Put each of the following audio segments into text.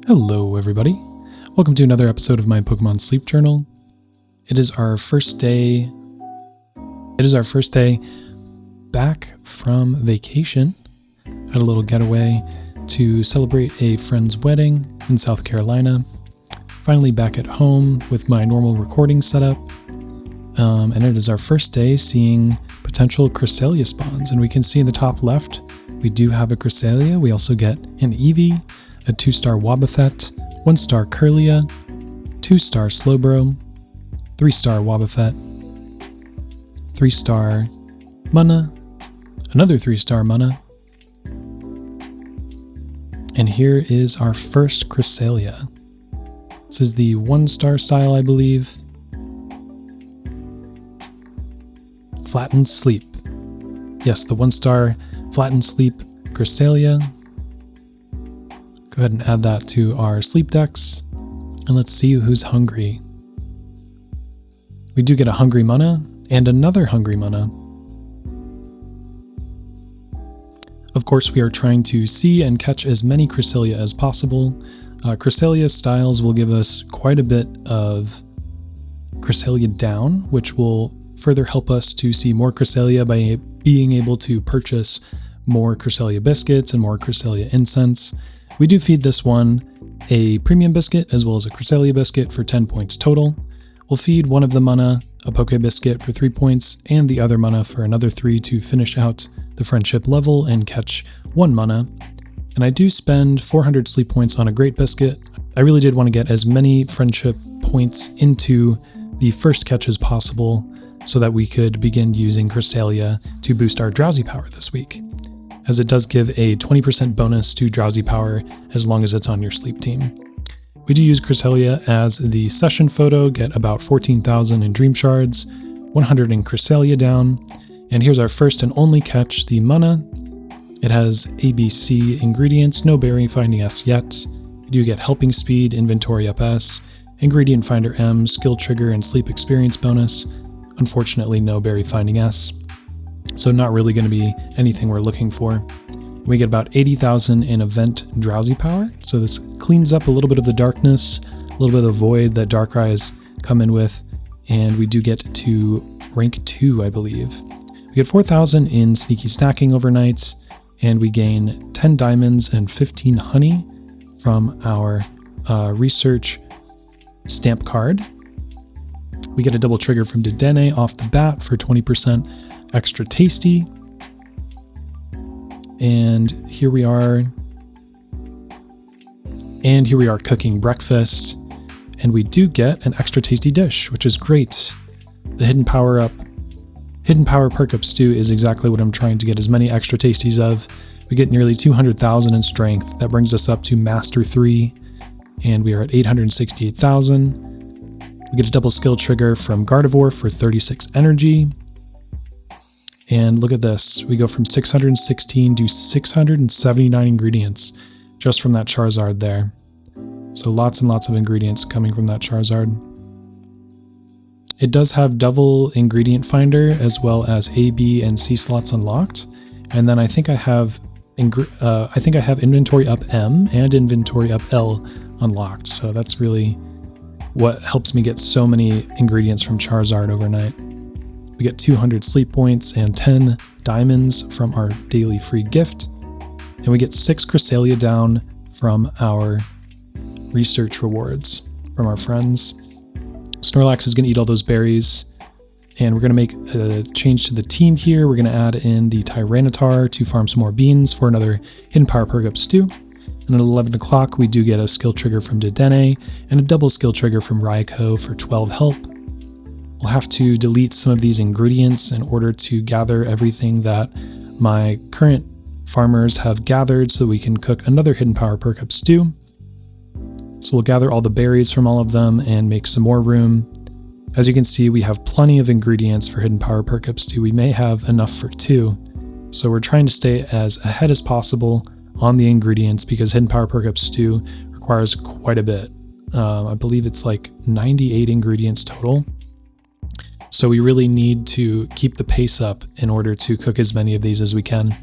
Hello everybody, welcome to another episode of my Pokemon Sleep Journal. It is our first day back from vacation. Had a little getaway to celebrate a friend's wedding in South Carolina. Finally back at home with my normal recording setup. And it is our first day seeing potential cresselia spawns. And we can see in the top left, we do have a cresselia. We also get an Eevee, a 2-star Wobbuffet, 1-star Kirlia, 2-star Slowbro, 3-star Wobbuffet, 3-star Munna, another 3-star Munna, and here is our first cresselia. This is the 1-star style, I believe. Flattened Sleep. Yes, the 1-star Flattened Sleep cresselia. Go ahead and add that to our sleep decks, and let's see who's hungry. We do get a hungry Munna and another hungry Munna. Of course, we are trying to see and catch as many cresselia as possible. Cresselia styles will give us quite a bit of cresselia down, which will further help us to see more cresselia by being able to purchase more cresselia biscuits and more cresselia incense. We do feed this one a premium biscuit as well as a cresselia biscuit for 10 points total. We'll feed one of the Munna a poke biscuit for 3 points and the other Munna for another 3 to finish out the friendship level and catch one Munna. And I do spend 400 sleep points on a great biscuit. I really did want to get as many friendship points into the first catch as possible so that we could begin using cresselia to boost our drowsy power this week, as it does give a 20% bonus to drowsy power as long as it's on your sleep team. We do use cresselia as the session photo, get about 14,000 in dream shards, 100 in cresselia down, and here's our first and only catch, the Munna. It has ABC ingredients, no berry finding S yet. You do get helping speed, inventory up S, ingredient finder M, skill trigger, and sleep experience bonus. Unfortunately, no berry finding S. So not really going to be anything we're looking for. We get about 80,000 in event drowsy power. So this cleans up a little bit of the darkness, a little bit of the void that Darkrai's come in with. And we do get to rank 2, I believe. We get 4,000 in sneaky stacking overnight. And we gain 10 diamonds and 15 honey from our research stamp card. We get a double trigger from Dedenne off the bat for 20% extra tasty. And here we are cooking breakfast, and we do get an extra tasty dish, which is great. The hidden power perk up stew is exactly what I'm trying to get as many extra tasties of. We get nearly 200,000 in strength. That brings us up to master 3, and we are at 868,000. We get a double skill trigger from Gardevoir for 36 energy. And look at this, we go from 616 to 679 ingredients just from that Charizard there. So lots and lots of ingredients coming from that Charizard. It does have double ingredient finder as well as A, B, and C slots unlocked. And then I think I have inventory up M and inventory up L unlocked. So that's really what helps me get so many ingredients from Charizard overnight. We get 200 sleep points and 10 diamonds from our daily free gift. And we get 6 cresselia down from our research rewards from our friends. Snorlax is going to eat all those berries. And we're going to make a change to the team here. We're going to add in the Tyranitar to farm some more beans for another hidden power perk up stew. And at 11 o'clock, we do get a skill trigger from Dedenne and a double skill trigger from Raikou for 12 help. We'll have to delete some of these ingredients in order to gather everything that my current farmers have gathered so we can cook another hidden power perk up stew. So we'll gather all the berries from all of them and make some more room. As you can see, we have plenty of ingredients for hidden power perk up stew. We may have enough for 2. So we're trying to stay as ahead as possible on the ingredients because hidden power perk up stew requires quite a bit. I believe it's like 98 ingredients total. So we really need to keep the pace up in order to cook as many of these as we can.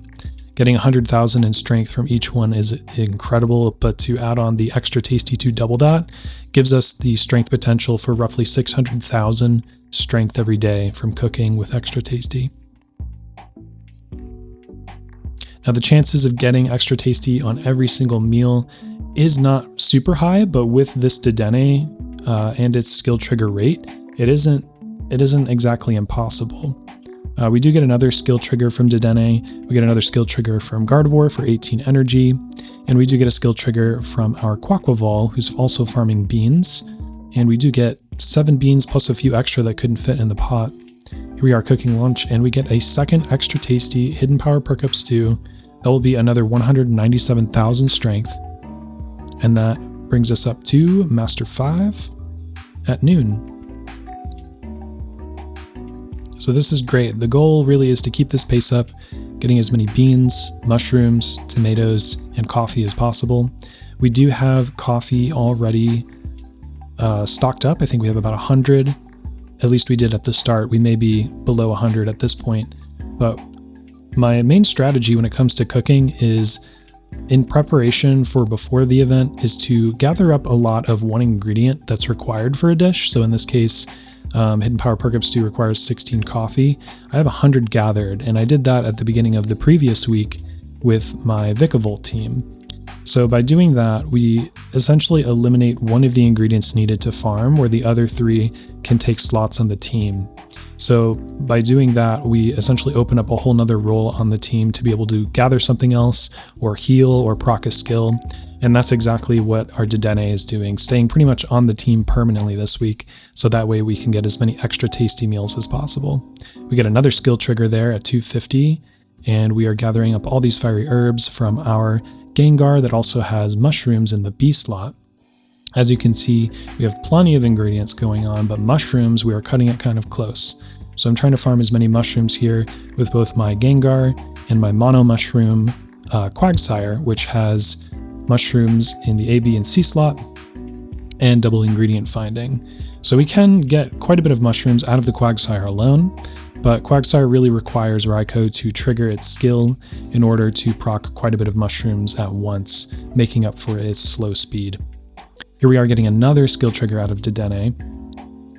Getting 100,000 in strength from each one is incredible, but to add on the extra tasty to double that gives us the strength potential for roughly 600,000 strength every day from cooking with extra tasty. Now the chances of getting extra tasty on every single meal is not super high, but with this Dedenne and its skill trigger rate, it isn't exactly impossible. We do get another skill trigger from Dedenne, we get another skill trigger from Gardevoir for 18 energy, and we do get a skill trigger from our Quaquaval, who's also farming beans, and we do get 7 beans plus a few extra that couldn't fit in the pot. Here we are cooking lunch, and we get a second extra tasty Hidden Power Perk Up Stew. That will be another 197,000 strength, and that brings us up to Master 5 at noon. So this is great. The goal really is to keep this pace up, getting as many beans, mushrooms, tomatoes, and coffee as possible. We do have coffee already stocked up. I think we have about 100. At least we did at the start. We may be below 100 at this point. But my main strategy when it comes to cooking is, in preparation for before the event, is to gather up a lot of one ingredient that's required for a dish. So in this case, Hidden Power Perk Up Stew requires 16 coffee. I have 100 gathered, and I did that at the beginning of the previous week with my Vikavolt team. So by doing that, we essentially eliminate one of the ingredients needed to farm, where the other 3 can take slots on the team. So by doing that, we essentially open up a whole nother role on the team to be able to gather something else, or heal, or proc a skill. And that's exactly what our Dedenne is doing, staying pretty much on the team permanently this week, so that way we can get as many extra tasty meals as possible. We get another skill trigger there at 250, and we are gathering up all these fiery herbs from our Gengar that also has mushrooms in the B slot. As you can see, we have plenty of ingredients going on, but mushrooms, we are cutting it kind of close. So I'm trying to farm as many mushrooms here with both my Gengar and my Mono Mushroom Quagsire, which has mushrooms in the A, B, and C slot, and double ingredient finding. So we can get quite a bit of mushrooms out of the Quagsire alone, but Quagsire really requires Raikou to trigger its skill in order to proc quite a bit of mushrooms at once, making up for its slow speed. Here we are getting another skill trigger out of Dedenne,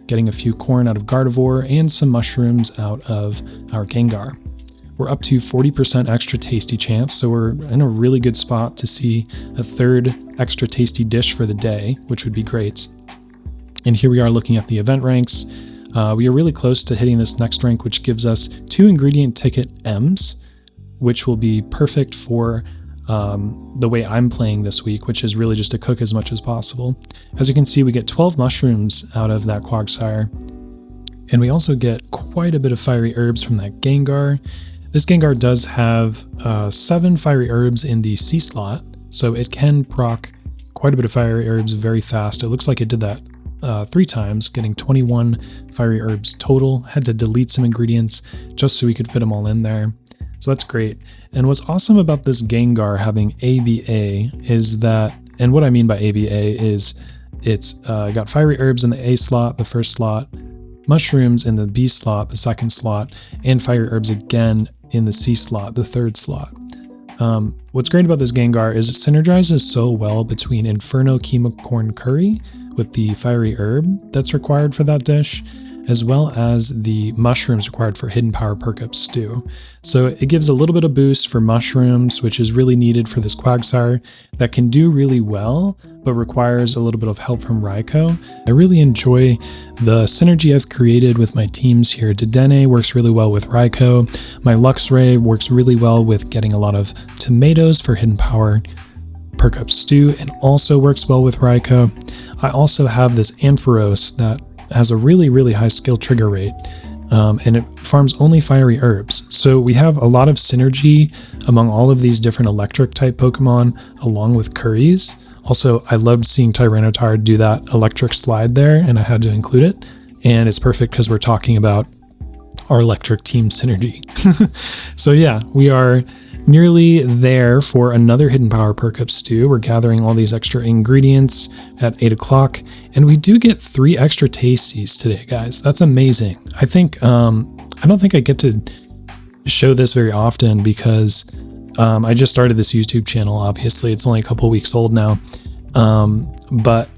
getting a few corn out of Gardevoir, and some mushrooms out of our Gengar. We're up to 40% extra tasty chance, so we're in a really good spot to see a third extra tasty dish for the day, which would be great. And here we are looking at the event ranks. We are really close to hitting this next rank, which gives us 2 ingredient ticket M's, which will be perfect for the way I'm playing this week, which is really just to cook as much as possible. As you can see, we get 12 mushrooms out of that Quagsire, and we also get quite a bit of fiery herbs from that Gengar. This Gengar does have 7 fiery herbs in the C slot, so it can proc quite a bit of fiery herbs very fast. It looks like it did that 3 times, getting 21 fiery herbs total. Had to delete some ingredients just so we could fit them all in there. So that's great. And what's awesome about this Gengar having ABA is that, and what I mean by ABA is it's got fiery herbs in the A slot, the first slot, mushrooms in the B slot, the second slot, and fiery herbs again in the C slot, the third slot. What's great about this Gengar is it synergizes so well between Inferno Keema Corn Curry with the fiery herb that's required for that dish, as well as the mushrooms required for Hidden Power Perk Up Stew. So it gives a little bit of boost for mushrooms, which is really needed for this Quagsire that can do really well, but requires a little bit of help from Raikou. I really enjoy the synergy I've created with my teams here. Dedenne works really well with Raikou. My Luxray works really well with getting a lot of tomatoes for Hidden Power Perk Up Stew, and also works well with Raikou. I also have this Ampharos that has a really, really high skill trigger rate, and it farms only fiery herbs. So we have a lot of synergy among all of these different electric type Pokemon, along with Curries. Also, I loved seeing Tyranitar do that electric slide there, and I had to include it. And it's perfect because we're talking about our electric team synergy. So yeah, we are nearly there for another Hidden Power Perk Up Stew. We're gathering all these extra ingredients at 8 o'clock, and we do get 3 extra Tasties today, guys. That's amazing. I think I don't think I get to show this very often because I just started this YouTube channel, obviously. It's only a couple weeks old now. But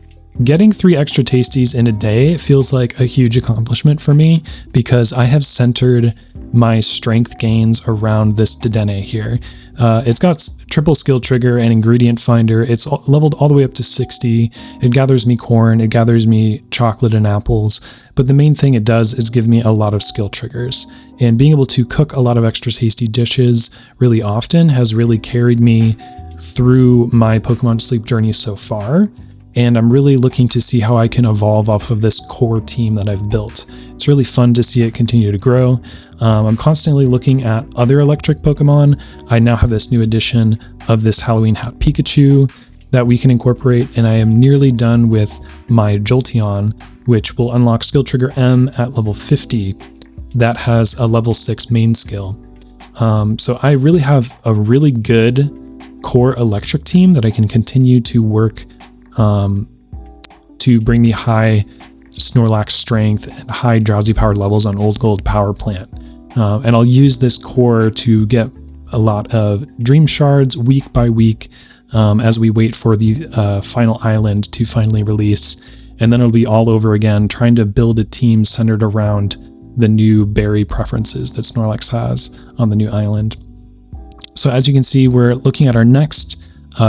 getting 3 extra tasties in a day feels like a huge accomplishment for me because I have centered my strength gains around this Dedenne here. It's got triple skill trigger and ingredient finder. It's leveled all the way up to 60. It gathers me corn, it gathers me chocolate and apples. But the main thing it does is give me a lot of skill triggers. And being able to cook a lot of extra tasty dishes really often has really carried me through my Pokemon sleep journey so far. And I'm really looking to see how I can evolve off of this core team that I've built. It's really fun to see it continue to grow. I'm constantly looking at other electric Pokemon. I now have this new edition of this Halloween Hat Pikachu that we can incorporate, and I am nearly done with my Jolteon, which will unlock skill trigger M at level 50. That has a level 6 main skill. So I really have a really good core electric team that I can continue to work to bring me high Snorlax strength and high drowsy power levels on Old Gold Power Plant. And I'll use this core to get a lot of Dream Shards week by week as we wait for the final island to finally release. And then it'll be all over again, trying to build a team centered around the new berry preferences that Snorlax has on the new island. So as you can see, we're looking at our next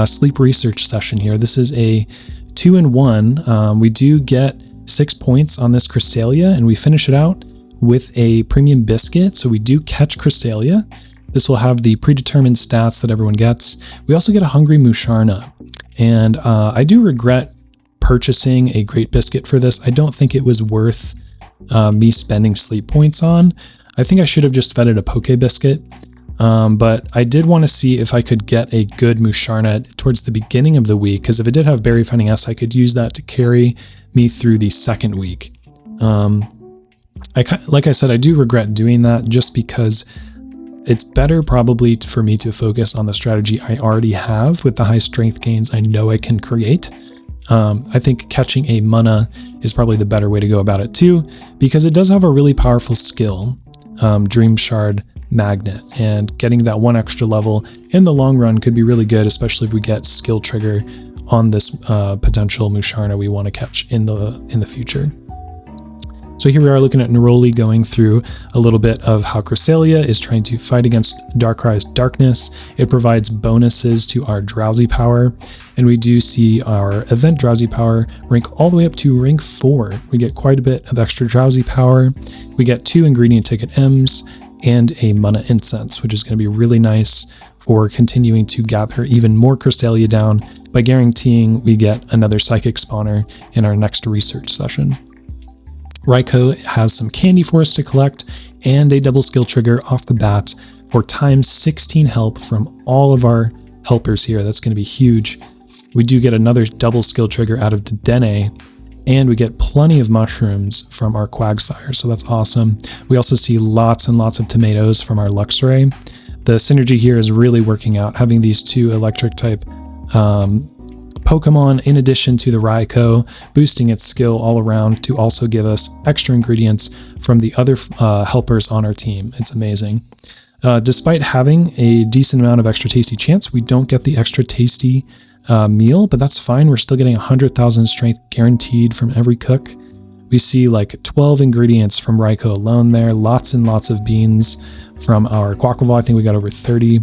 sleep research session here. This is a 2-in-1. We do get 6 points on this Cresselia, and we finish it out with a premium biscuit. So we do catch Cresselia. This will have the predetermined stats that everyone gets. We also get a hungry Musharna, and I do regret purchasing a great biscuit for this. I don't think it was worth me spending sleep points on. I think I should have just fed it a Poke Biscuit. But I did want to see if I could get a good Musharna towards the beginning of the week, because if it did have Berry Finding S, I could use that to carry me through the second week. Like I said, I do regret doing that just because it's better probably for me to focus on the strategy I already have with the high strength gains I know I can create. I think catching a Munna is probably the better way to go about it too, because it does have a really powerful skill, Dream Shard Magnet, and getting that 1 extra level in the long run could be really good, especially if we get skill trigger on this potential Musharna we want to catch in the future. So here we are looking at Neroli going through a little bit of how Cresselia is trying to fight against Darkrai's darkness. It provides bonuses to our drowsy power, and we do see our event drowsy power rank all the way up to rank 4. We get quite a bit of extra drowsy power. We get 2 ingredient ticket M's and a Munna Incense, which is going to be really nice for continuing to gather even more Cresselia down by guaranteeing we get another Psychic spawner in our next research session. Raikou has some candy for us to collect and a double skill trigger off the bat for times 16 help from all of our helpers here. That's going to be huge. We do get another double skill trigger out of Dedenne, and we get plenty of mushrooms from our Quagsire, so that's awesome. We also see lots and lots of tomatoes from our Luxray. The synergy here is really working out, having these 2 electric type Pokemon in addition to the Raikou, boosting its skill all around to also give us extra ingredients from the other helpers on our team. It's amazing. Despite having a decent amount of extra tasty chance, we don't get the extra tasty meal, but that's fine. We're still getting 100,000 strength guaranteed from every cook. We see like 12 ingredients from Raikou alone there, lots and lots of beans from our Quaquaval. I think we got over 30,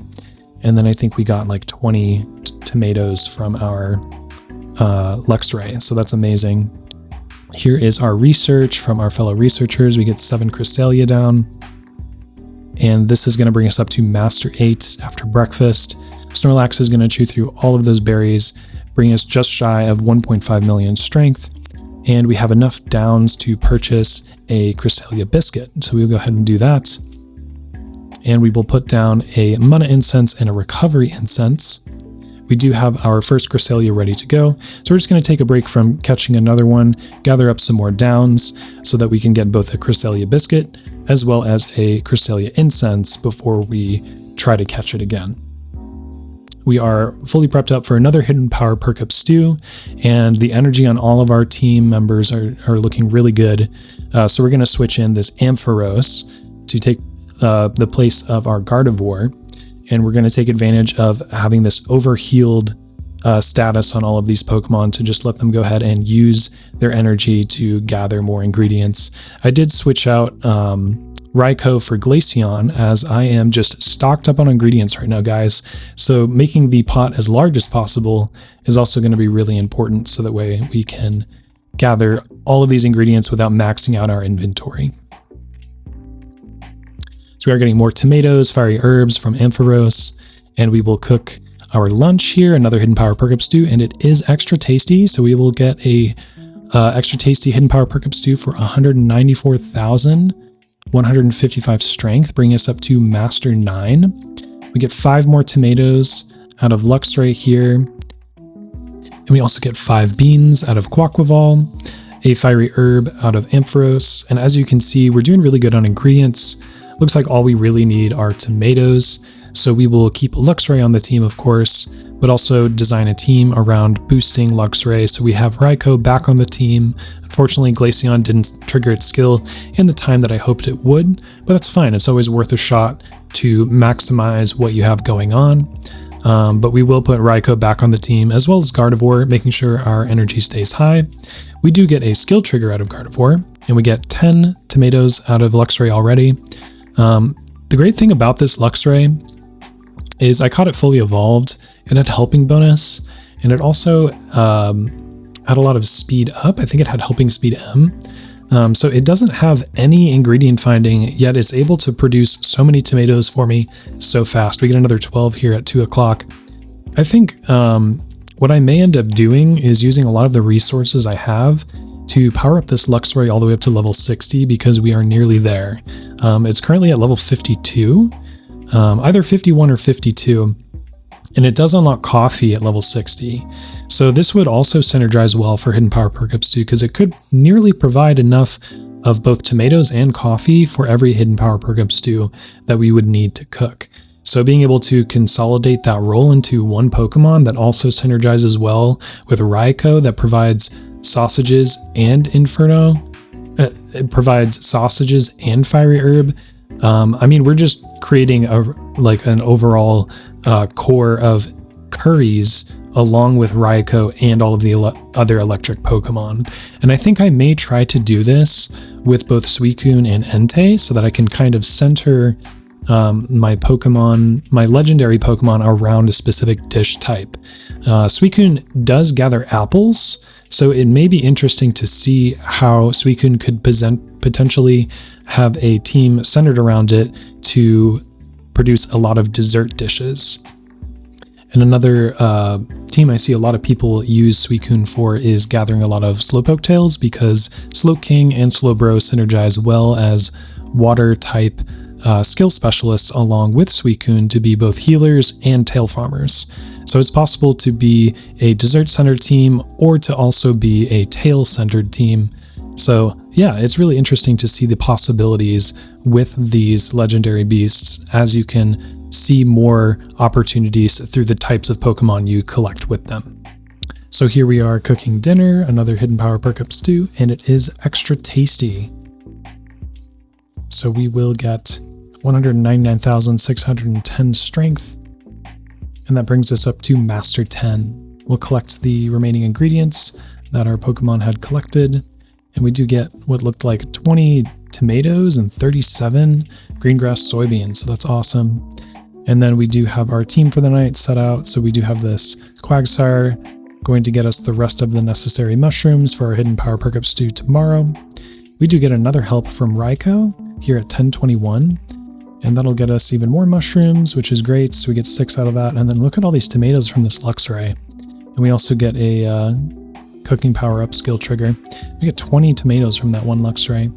and then I think we got like 20 tomatoes from our Luxray, so that's amazing. Here is our research from our fellow researchers. We get 7 Cresselia down, and this is going to bring us up to Master 8 after breakfast. Snorlax is going to chew through all of those berries, bring us just shy of 1.5 million strength, and we have enough downs to purchase a Cresselia biscuit, so we'll go ahead and do that. And we will put down a Munna Incense and a Recovery Incense. We do have our first Cresselia ready to go, so we're just going to take a break from catching another one, gather up some more downs so that we can get both a Cresselia biscuit as well as a Cresselia incense before we try to catch it again. We are fully prepped up for another hidden power perk up stew, and the energy on all of our team members are looking really good. So we're going to switch in this Ampharos to take the place of our Gardevoir. and we're going to take advantage of having this overhealed status on all of these Pokemon to just let them go ahead and use their energy to gather more ingredients. I did switch out Raikou for Glaceon, as I am just stocked up on ingredients right now, guys. So making the pot as large as possible is also going to be really important, so that way we can gather all of these ingredients without maxing out our inventory. So we are getting more tomatoes, fiery herbs from Ampharos, and we will cook our lunch here, another Hidden Power Perk Up Stew, and it is extra tasty, so we will get a extra tasty Hidden Power Perk Up Stew for 194,155 strength, bringing us up to Master 9. We get 5 more tomatoes out of Luxray here, and we also get 5 beans out of Quaquaval, a fiery herb out of Ampharos, and as you can see, we're doing really good on ingredients. Looks like all we really need are tomatoes. So we will keep Luxray on the team, of course, but also design a team around boosting Luxray. So we have Raikou back on the team. Unfortunately, Glaceon didn't trigger its skill in the time that I hoped it would, but that's fine. It's always worth a shot to maximize what you have going on. But we will put Raikou back on the team, as well as Gardevoir, making sure our energy stays high. We do get a skill trigger out of Gardevoir, and we get 10 tomatoes out of Luxray already. The great thing about this Luxray is I caught it fully evolved. It had helping bonus, and it also had a lot of speed up. I think it had helping speed M. So it doesn't have any ingredient finding, yet it's able to produce so many tomatoes for me so fast. We get another 12 here at 2 o'clock. I think what I may end up doing is using a lot of the resources I have to power up this Luxray all the way up to level 60, because we are nearly there. It's currently at level 52. Either 51 or 52, and it does unlock coffee at level 60. So this would also synergize well for Hidden Power Perk Ups too, because it could nearly provide enough of both tomatoes and coffee for every Hidden Power Perk Up stew that we would need to cook. So being able to consolidate that role into one Pokemon that also synergizes well with Raikou, that provides sausages and Inferno, it provides sausages and Fiery Herb. I mean, we're just creating an overall core of curries along with Raikou and all of the other electric Pokemon. And I think I may try to do this with both Suicune and Entei, so that I can kind of center my legendary Pokemon around a specific dish type. Suicune does gather apples, so it may be interesting to see how Suicune could potentially have a team centered around it to produce a lot of dessert dishes. And another team I see a lot of people use Suicune for is gathering a lot of Slowpoke tails, because Slowking and Slowbro synergize well as water type skill specialists along with Suicune to be both healers and tail farmers. So it's possible to be a dessert-centered team or to also be a tail-centered team. So yeah, it's really interesting to see the possibilities with these legendary beasts as you can see more opportunities through the types of Pokemon you collect with them. So here we are cooking dinner, another Hidden Power Perk Up stew, and it is extra tasty. So we will get 199,610 strength, and that brings us up to Master 10. We'll collect the remaining ingredients that our Pokemon had collected, and we do get what looked like 20 tomatoes and 37 green grass soybeans, so that's awesome. And then we do have our team for the night set out, so we do have this Quagsire going to get us the rest of the necessary mushrooms for our Hidden Power Perk Up stew tomorrow. We do get another help from Raikou here at 1021, and that'll get us even more mushrooms, which is great, so we get 6 out of that. And then look at all these tomatoes from this Luxray. And we also get a cooking power-up skill trigger. We get 20 tomatoes from that one Luxray.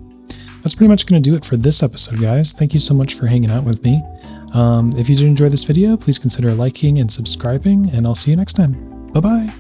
That's pretty much going to do it for this episode, guys. Thank you so much for hanging out with me. If you did enjoy this video, please consider liking and subscribing, and I'll see you next time. Bye-bye!